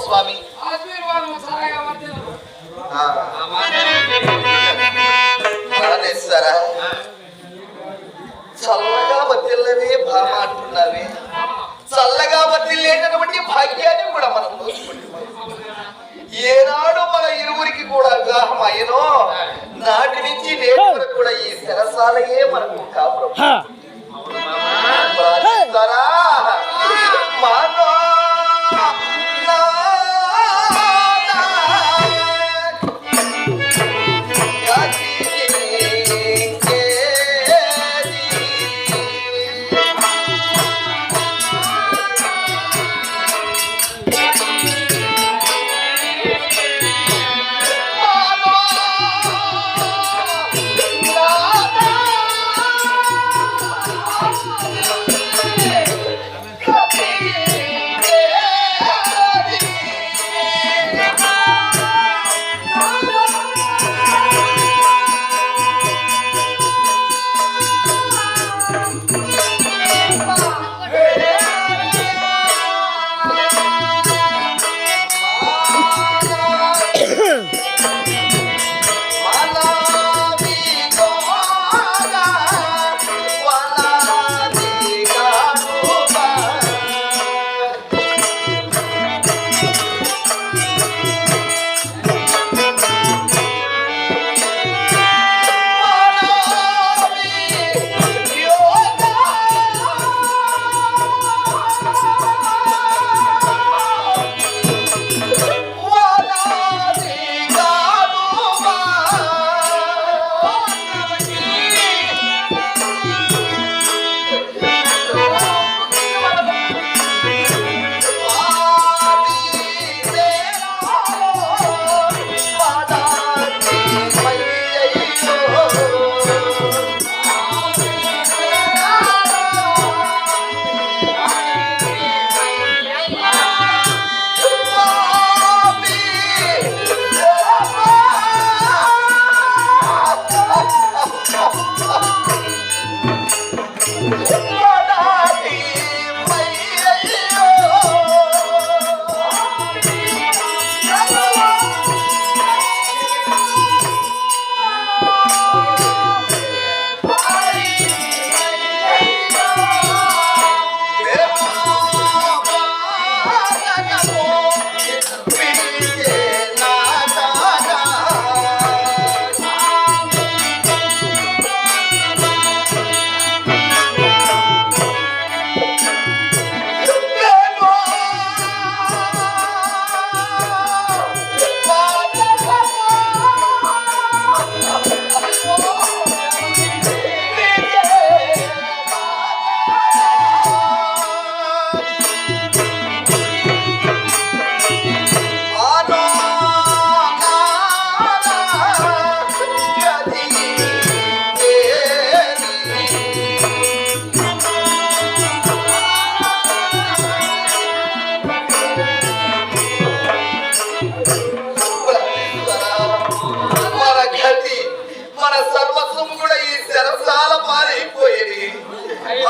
స్వామి. చల్లగా వదిలేవే భామ అంటున్నావే. చల్లగా వదిలేటటువంటి భాగ్యాన్ని కూడా మనం దోచుకుంటున్నాం. ఏనాడు మన ఇరువురికి కూడా వివాహం అయ్యనో నాటి నుంచి నేటి వరకు కూడా ఈ శరసాలయే మనకు కాపురం.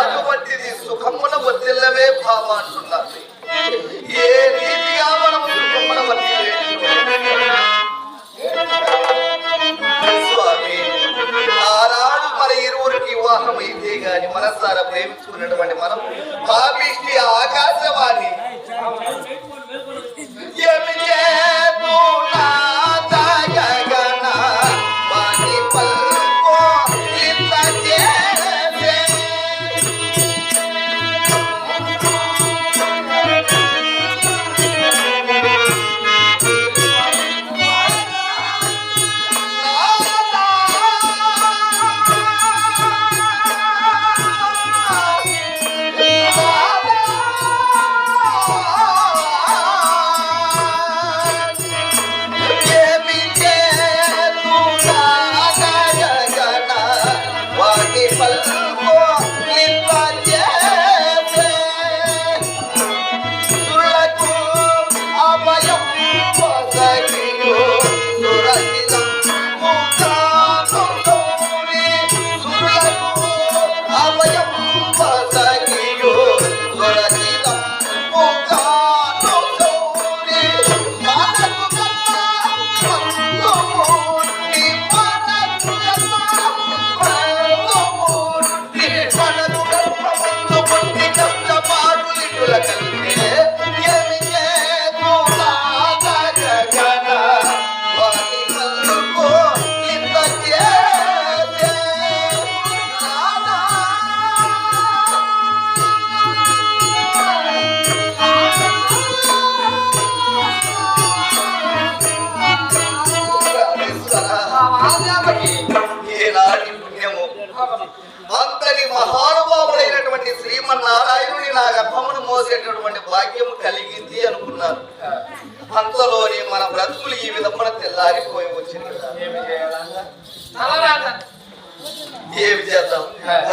అటువంటిది సుఖమున వర్తిల్లవే భామ అంటున్నారు. ఏ రీతిగా మనం సుఖమున స్వామి ఆనాడు మన ఇరువురికి వివాహం అయితే గాని మనసారా ప్రేమించుకున్నటువంటి మనం పాపిష్టి ఆకాశవాణి ఏమి చేతు నా గర్భమును మోసేటటువంటి భాగ్యము కలిగింది అనుకున్నాను. అంతలోనే మన బ్రతుకులు ఈ విధమున తెల్లారిపోయి వచ్చింది. ఏమి చేద్దాం?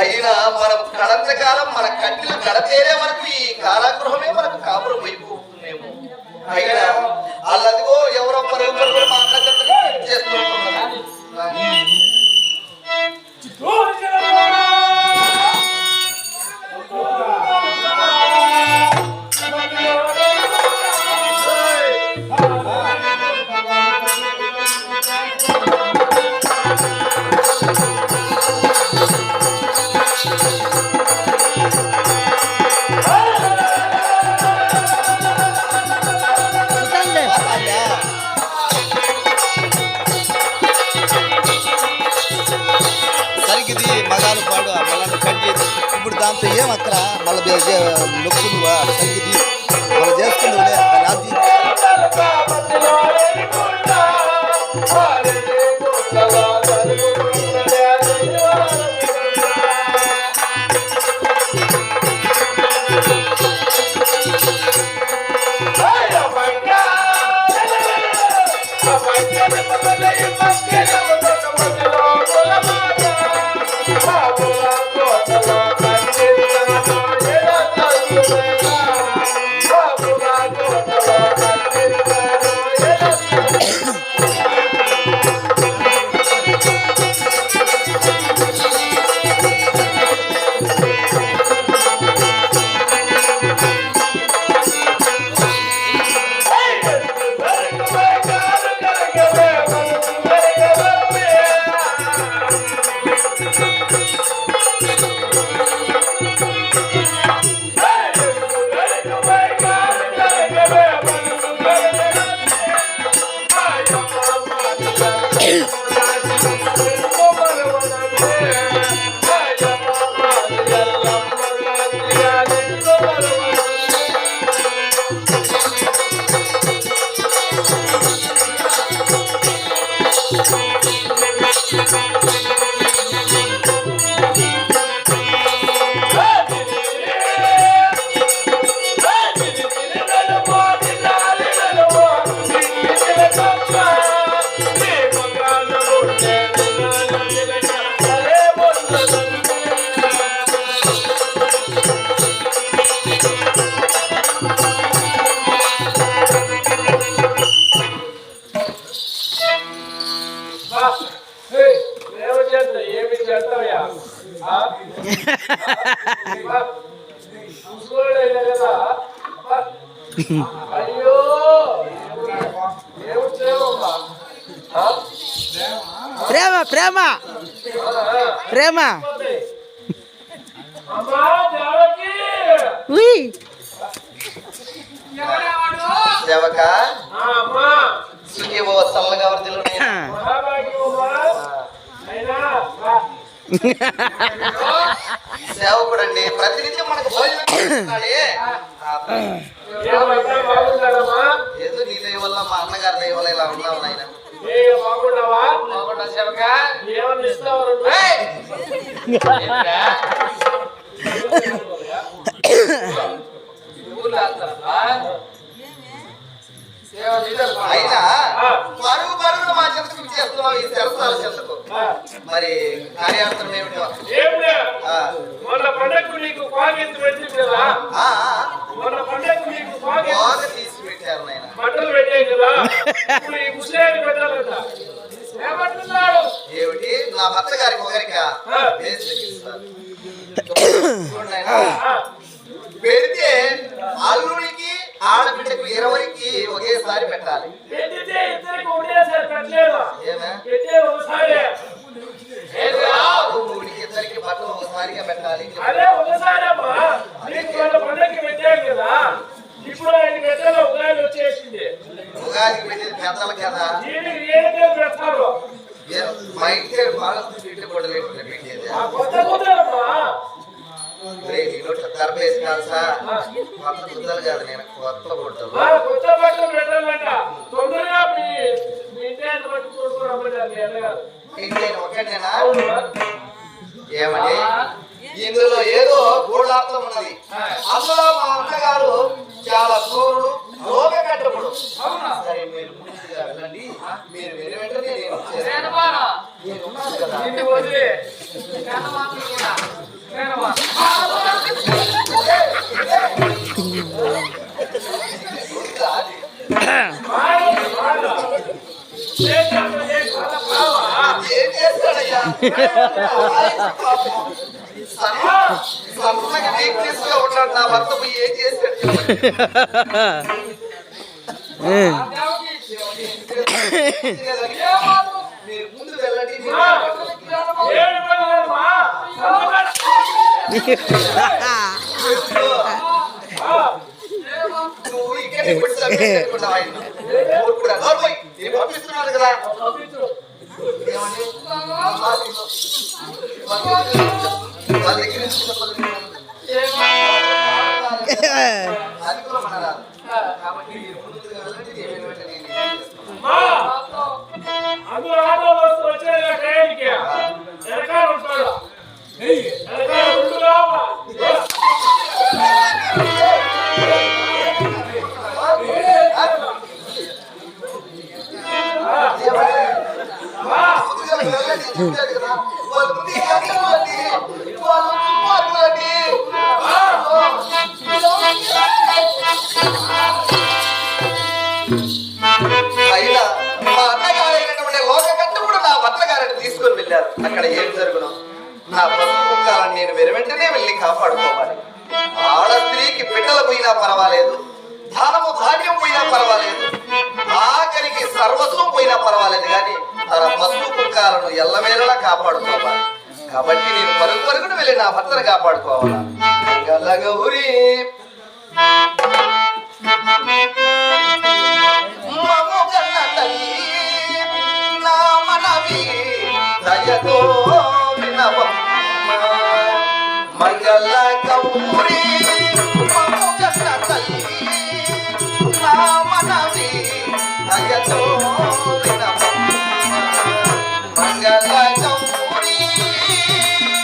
అయినా మనం కడంతకాలం మన కట్టెలు కడతేరే వరకు ఈ కారాగృహమే మనకు కాపురం అయిపోతుందేమో. అయినా అల్లదిగో ఎవరో పరుగులు మా అన్న చేస్తున్నారు. మగాలు పాడు మళ్ళీ కట్ చేసి ఇప్పుడు దాంతో ఏమక్కడ మళ్ళీ నొక్కులు సంగీతి మళ్ళీ చేసుకుంది అది అయ్యో ప్రేమ ప్రేమ ప్రేమ సేవక సుఖీభవ చల్లగా వర్ధిల్లు సేవకుడు అండి ప్రతినిత్యం మనకు భోజనం ఏదో నీ దయ వల్ల మా అన్నగారి దయ వల్ల ఇలా ఉన్నావు నాయన. అయినా పరుగు పరుగులు మా చెంతకు చేస్తున్నావు ఈ తెరసాల చెంతకు. మరి కార్యార్థం ఏమిటో బాగా తీసి పెట్టారు నాయన. ఏమిటి నా భర్త గారికి ఒకరికా పెడితే అల్లుడికి ఆడబిడ్డకు 20కి ఒకేసారి పెట్టాలి. మూడికి ఇద్దరికి బట్టలు ఒకసారిగా పెట్టాలి. ఉగాదికి పెట్టేది పెద్దల కదా మా ఇంటి బాగా పెట్టేది తరపేసి కాదు సార్ కొత్త బుద్ధలు కాదు నేను కొత్త బుట్టలు ఒకటేనా ఏమని ఇందులో ఏదో గూఢార్థం ఉన్నది. అసలు ఏం చేస్తాడయ్యా? సన్నగా వీక్నెస్ గా ఉన్నాడు నా భర్త పోయి ఏం చేస్తాడు? మీరు ముందు వెళ్ళండి. నువ్వు ఇక్కడ పంపిస్తున్నాడు కదా. ఏమండి? వాళ్ళ దగ్గర నుంచి చెప్పలేదు. అది కూడా మన రాదు. కాబట్టి మీరు ముందుగా వెళ్ళండి. నేను వెంటనే నేను అందరూ ఆటో వస్తూ వచ్చేది ట్రైన్కి వెనకాల ఉంటాడు వెనకాల ఉండుగా అయినా మా అన్నగారైనటువంటి లోకకట్టు కూడా నా భర్త గారిని తీసుకొని వెళ్ళారు. అక్కడ ఏం జరుగును? నా పసుపుకాలను నేను వెంటనే వెళ్ళి కాపాడుకోవాలి. ఆడ స్త్రీకి బిడ్డలు పోయినా పర్వాలేదు, ధనము ధాన్యం పోయినా పర్వాలేదు, ఆఖరికి సర్వస్వం పోయినా పర్వాలేదు, కానీ తన పసుపు కుక్కలను ఎల్లవేళలా కాపాడుకోవాలి. కాబట్టి నేను పరుగు పరుగును వెళ్ళి నా భర్తను కాపాడుకోవాలా. గౌరీ నా మనవి దయతో వినవమ్మ. మంగళ గౌరీ మమోగన్న తల్లి నా మనవి దయతో